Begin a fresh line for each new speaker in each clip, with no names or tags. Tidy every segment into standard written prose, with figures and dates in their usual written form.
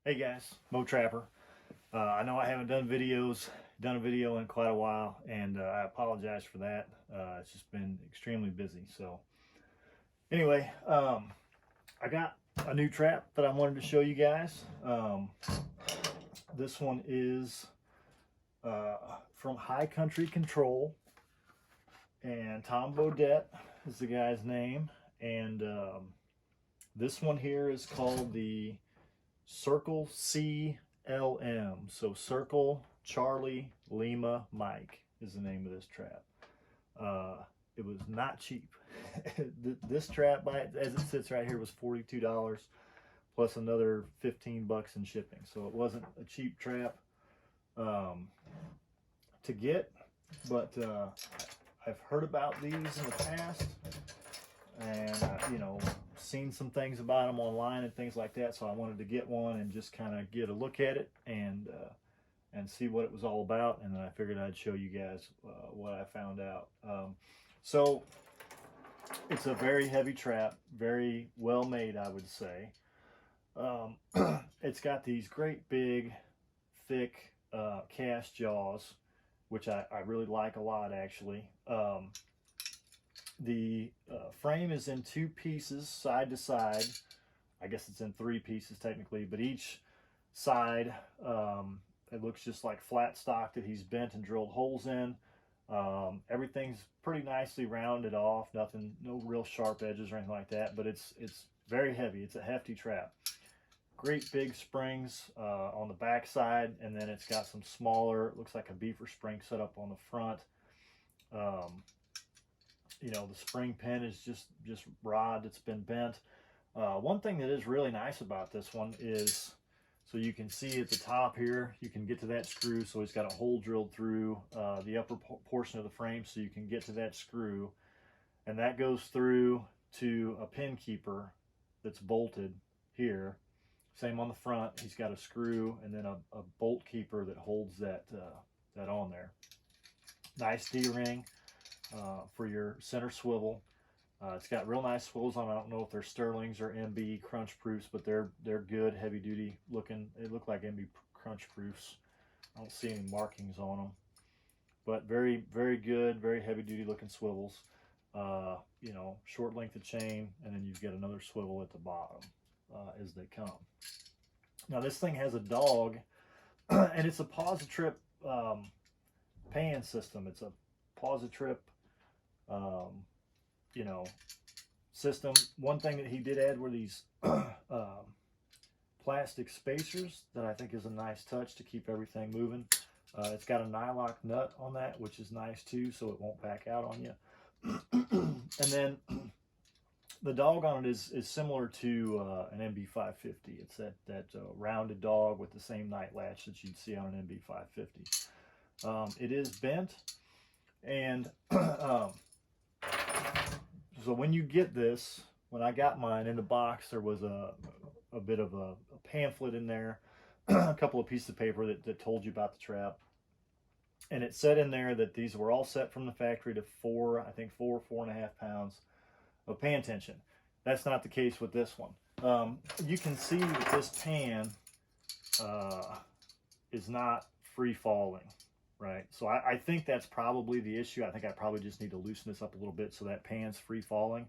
Hey guys, Mo Trapper. I know I haven't done a video in quite a while, and I apologize for that. It's just been extremely busy. So anyway, I got a new trap that I wanted to show you guys. This one is from High Country Control, and Tom Bodette is the guy's name. And this one here is called the Circle CLM. So Circle Charlie Lima Mike is the name of this trap. Uh, it was not cheap. This trap, as it sits right here, was $42 plus another 15 bucks in shipping. So it wasn't a cheap trap um, to get, but I've heard about these in the past, and seen some things about them online and things like that. So I wanted to get one and just kind of get a look at it and see what it was all about. And then I figured I'd show you guys what I found out. So it's a very heavy trap, very well made, I would say. It's got these great big, thick cast jaws, which I really like a lot, actually. The frame is in two pieces, side to side. I guess it's in three pieces technically, but each side, it looks just like flat stock that he's bent and drilled holes in. Everything's pretty nicely rounded off, nothing, no real sharp edges or anything like that, but it's very heavy. It's a hefty trap. Great big springs on the back side, and then it's got some smaller, it looks like a beaver spring set up on the front. The spring pin is just rod that's been bent. One thing that is really nice about this one is, so you can see at the top here, you can get to that screw. So it's got a hole drilled through the upper portion of the frame, so you can get to that screw, and that goes through to a pin keeper that's bolted here. Same on the front, he's got a screw and then a bolt keeper that holds that on there. Nice D-ring for your center swivel. It's got real nice swivels on. I don't know if they're Sterlings or MB crunch proofs, but they're good, heavy duty looking. They look like MB crunch proofs. I don't see any markings on them, but very good, very heavy duty looking swivels. Short length of chain, and then you've got another swivel at the bottom as they come. Now this thing has a dog, and it's a Positrip pan system. It's a Positrip system. One thing that he did add were these plastic spacers that I think is a nice touch to keep everything moving. It's got a nylock nut on that, which is nice too, so it won't back out on you. And then the dog on it is similar to an MB550. It's that rounded dog with the same night latch that you'd see on an MB550. It is bent, and so when you get this, when I got mine in the box, there was a bit of a pamphlet in there, a couple of pieces of paper that told you about the trap. And it said in there that these were all set from the factory to 4.5 pounds of pan tension. That's not the case with this one. You can see that this pan is not free falling, right? So I think that's probably the issue. I think I probably just need to loosen this up a little bit so that pan's free falling.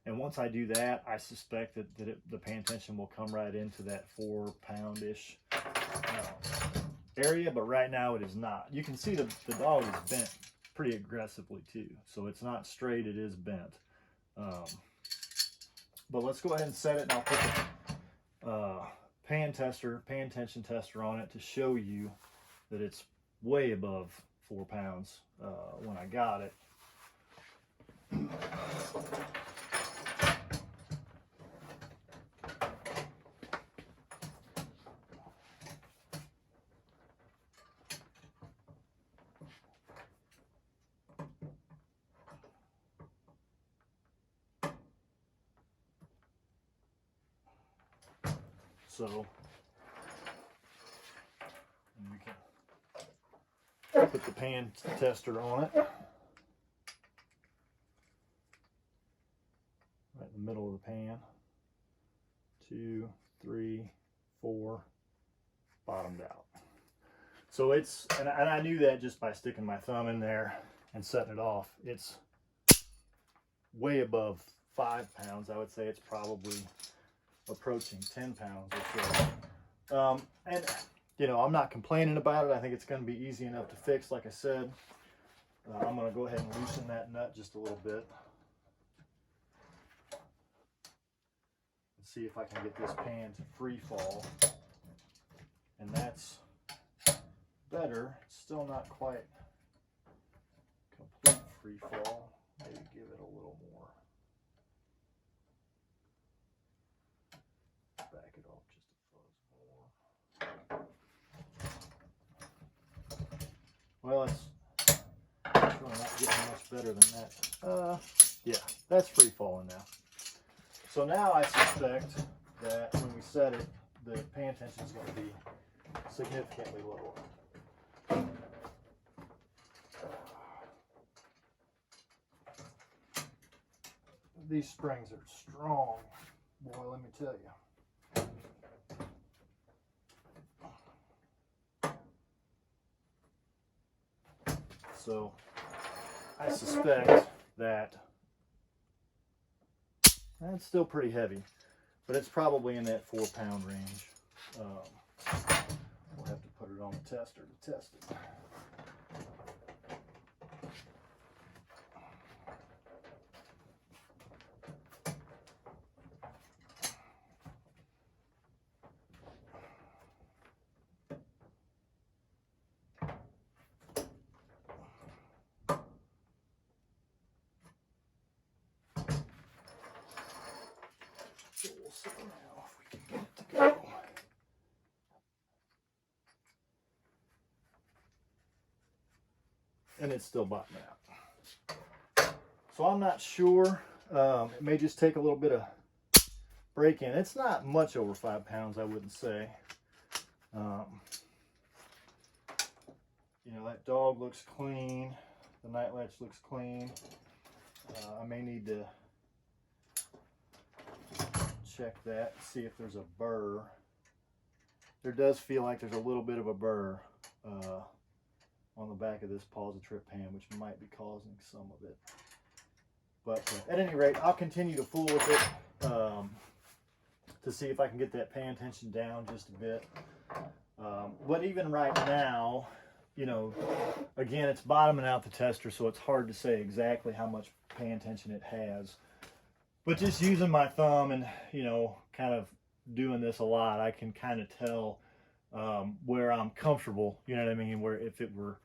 And once I do that, I suspect that the pan tension will come right into that 4 pound-ish area, but right now it is not. You can see the dog is bent pretty aggressively too. So it's not straight, it is bent. But let's go ahead and set it, and I'll put the pan tension tester on it to show you that it's way above 4 pounds when I got it. So we can put the pan tester on it. Right in the middle of the pan. 2, 3, 4, bottomed out. So it's, and I knew that just by sticking my thumb in there and setting it off. It's way above 5 pounds. I would say it's probably approaching 10 pounds or so. And you know, I'm not complaining about it. I think it's going to be easy enough to fix. Like I said, I'm going to go ahead and loosen that nut just a little bit. See if I can get this pan to free fall, and that's better. It's still not quite complete free fall. Maybe give it a little more. Back it off just a fuzz more. Well, it's really not getting much better than that. Yeah, that's free falling now. So now I suspect that when we set it, the pan tension is going to be significantly lower. These springs are strong, boy, let me tell you. So I suspect that it's still pretty heavy, but it's probably in that 4 pound range. We'll have to put it on the tester to test it. So we'll see now if we can get it to go. And it's still bottoming out. So I'm not sure. It may just take a little bit of break in. It's not much over 5 pounds, I wouldn't say. You know, that dog looks clean. The night latch looks clean. I may need to check that, see if there's a burr. There does feel like there's a little bit of a burr on the back of this Positrip pan, which might be causing some of it. But at any rate, I'll continue to fool with it to see if I can get that pan tension down just a bit. But even right now, you know, again, it's bottoming out the tester, so it's hard to say exactly how much pan tension it has. But just using my thumb and, you know, kind of doing this a lot, I can kind of tell where I'm comfortable, you know what I mean? Where if it were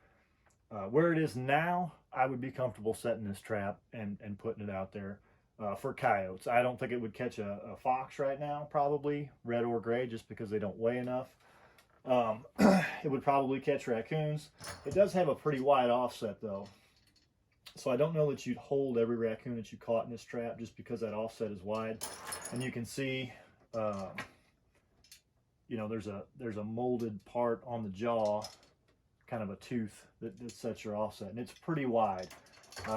where it is now, I would be comfortable setting this trap and putting it out there for coyotes. I don't think it would catch a fox right now, probably, red or gray, just because they don't weigh enough. It would probably catch raccoons. It does have a pretty wide offset, though. So I don't know that you'd hold every raccoon that you caught in this trap just because that offset is wide. And you can see, you know, there's a molded part on the jaw, kind of a tooth that sets your offset, and it's pretty wide.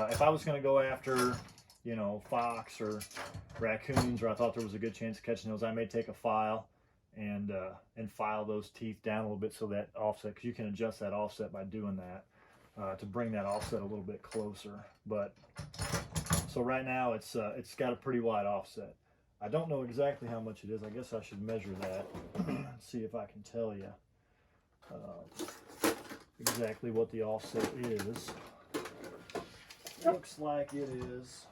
If I was going to go after, you know, fox or raccoons, or I thought there was a good chance of catching those, I may take a file and file those teeth down a little bit so that offset, because you can adjust that offset by doing that to bring that offset a little bit closer. But so right now it's got a pretty wide offset. I don't know exactly how much it is. I guess I should measure that and see if I can tell you exactly what the offset is. Looks like it is,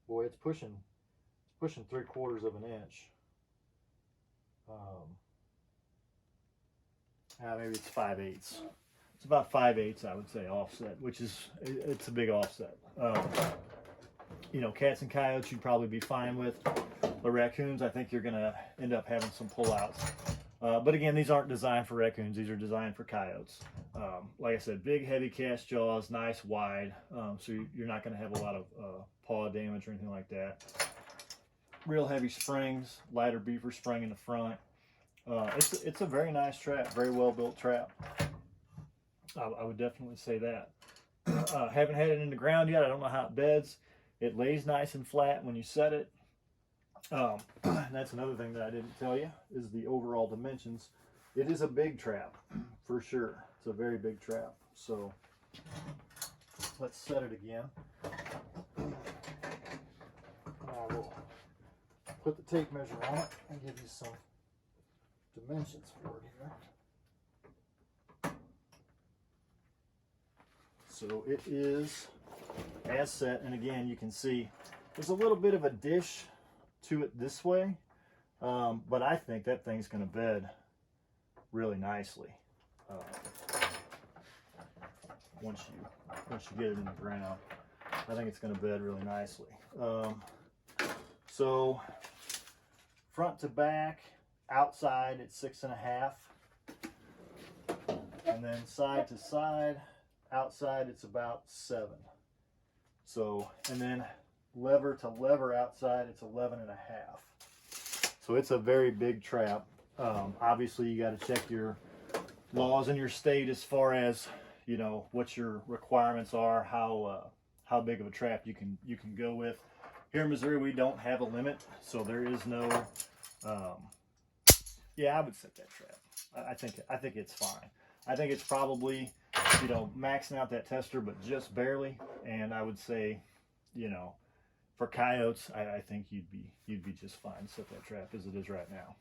boy, it's pushing 3/4 of an inch. Maybe it's 5/8. It's about 5/8, I would say, offset, which is, it's a big offset. You know, cats and coyotes you'd probably be fine with, but raccoons, I think you're going to end up having some pullouts. But again, these aren't designed for raccoons. These are designed for coyotes. Like I said, big, heavy cast jaws, nice, wide, so you're not going to have a lot of paw damage or anything like that. Real heavy springs, lighter beaver spring in the front. It's a very nice trap, very well built trap. I would definitely say that. Haven't had it in the ground yet. I don't know how it beds. It lays nice and flat when you set it. That's another thing that I didn't tell you is the overall dimensions. It is a big trap for sure. It's a very big trap. So let's set it again. I will put the tape measure on it and give you some dimensions for it here. So it is as set, and again you can see there's a little bit of a dish to it this way, but I think that thing's going to bed really nicely once you get it in the ground. I think it's going to bed really nicely. So front to back, outside it's 6.5, and then side to side, outside it's about 7. So, and then lever to lever outside it's 11.5. So it's a very big trap. Obviously you got to check your laws in your state as far as, you know, what your requirements are, how big of a trap you can go with. Here in Missouri we don't have a limit, so there is no yeah, I would set that trap. I think it's fine. I think it's probably, you know, maxing out that tester, but just barely. And I would say, you know, for coyotes, I think you'd be just fine to set that trap as it is right now.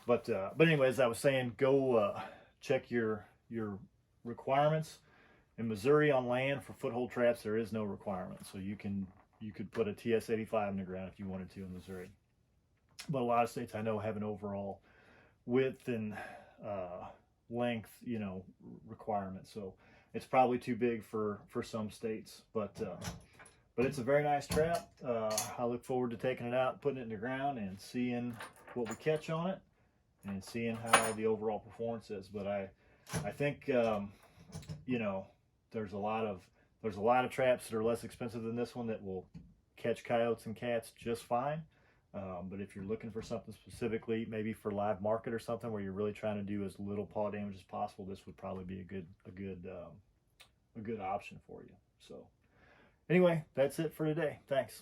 But anyway, as I was saying, go check your requirements. In Missouri on land for foothold traps, there is no requirement, so you could put a TS-85 in the ground if you wanted to in Missouri. But a lot of states I know have an overall width and length, you know, requirement. So it's probably too big for some states, but it's a very nice trap. I look forward to taking it out, putting it in the ground, and seeing what we catch on it, and seeing how the overall performance is. But I think you know, there's a lot of traps that are less expensive than this one that will catch coyotes and cats just fine. But if you're looking for something specifically, maybe for live market or something where you're really trying to do as little paw damage as possible, this would probably be a good option for you. So anyway, that's it for today. Thanks.